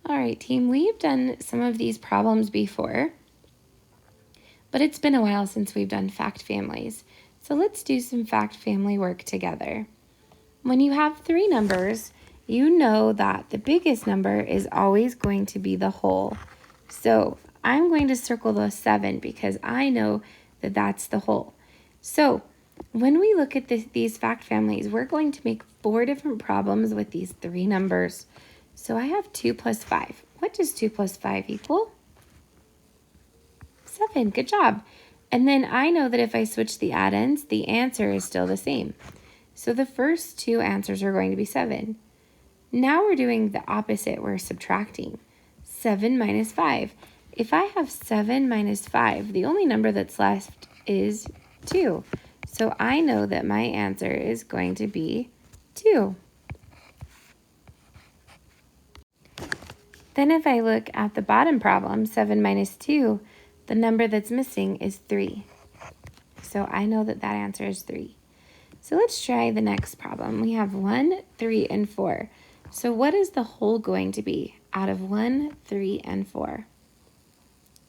All right, team, we've done some of these problems before, but it's been a while since we've done fact families. So let's do some fact family work together. When you have three numbers, you know that the biggest number is always going to be the whole. So I'm going to circle the 7 because I know that that's the whole. So when we look at these fact families, we're going to make 4 different problems with these three numbers. So I have 2 plus 5. What does 2 plus 5 equal? 7. Good job. And then I know that if I switch the add-ins, the answer is still the same. So the first 2 answers are going to be 7. Now we're doing the opposite. We're subtracting. 7 minus 5. If I have 7 minus 5, the only number that's left is 2. So I know that my answer is going to be 2. Then if I look at the bottom problem, 7 minus 2, the number that's missing is 3. So I know that that answer is 3. So let's try the next problem. We have 1, 3, and 4. So what is the whole going to be out of 1, 3, and 4?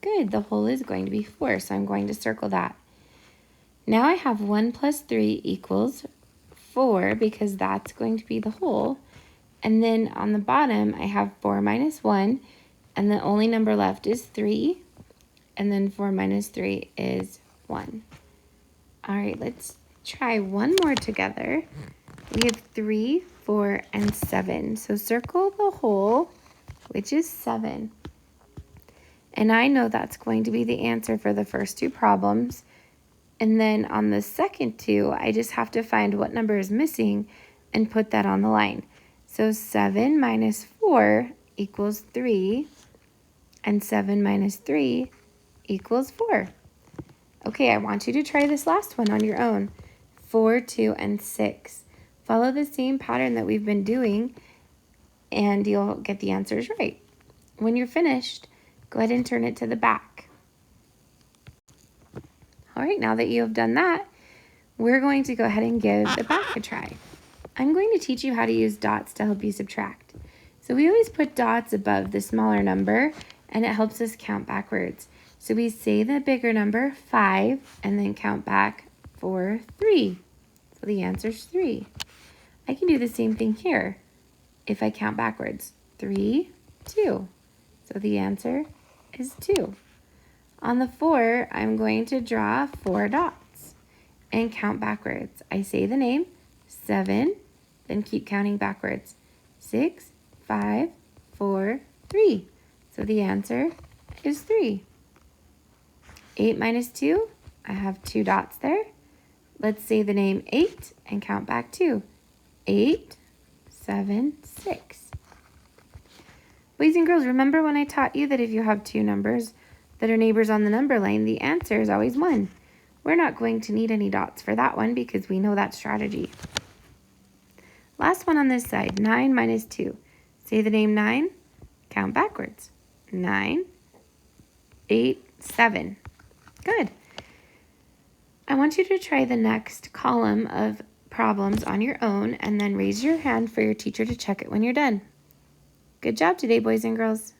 Good, the whole is going to be 4, so I'm going to circle that. Now I have 1 plus 3 equals 4 because that's going to be the whole. And then on the bottom, I have 4 minus 1, and the only number left is 3. And then 4 minus 3 is 1. All right, let's try one more together. We have 3, 4, and 7. So circle the whole, which is 7. And I know that's going to be the answer for the first 2 problems. And then on the second 2, I just have to find what number is missing and put that on the line. So 7 minus 4 equals 3, and 7 minus 3 equals 4. Okay, I want you to try this last one on your own. 4, 2, and 6. Follow the same pattern that we've been doing, and you'll get the answers right. When you're finished, go ahead and turn it to the back. All right, now that you have done that, we're going to go ahead and give the back a try. I'm going to teach you how to use dots to help you subtract. So we always put dots above the smaller number, and it helps us count backwards. So we say the bigger number, 5, and then count back 4, 3. So the answer is 3. I can do the same thing here. If I count backwards, 3, 2. So the answer is 2. On the 4, I'm going to draw 4 dots and count backwards. I say the name, 7, then keep counting backwards. 6, 5, 4, 3. So the answer is 3. 8 minus 2, I have 2 dots there. Let's say the name 8 and count back 2. 8, 7, 6. Boys and girls, remember when I taught you that if you have 2 numbers that are neighbors on the number line, the answer is always 1. We're not going to need any dots for that one because we know that strategy. Last one on this side, 9 minus 2. Say the name 9, count backwards. 9, 8, 7. Good. I want you to try the next column of problems on your own and then raise your hand for your teacher to check it when you're done. Good job today, boys and girls.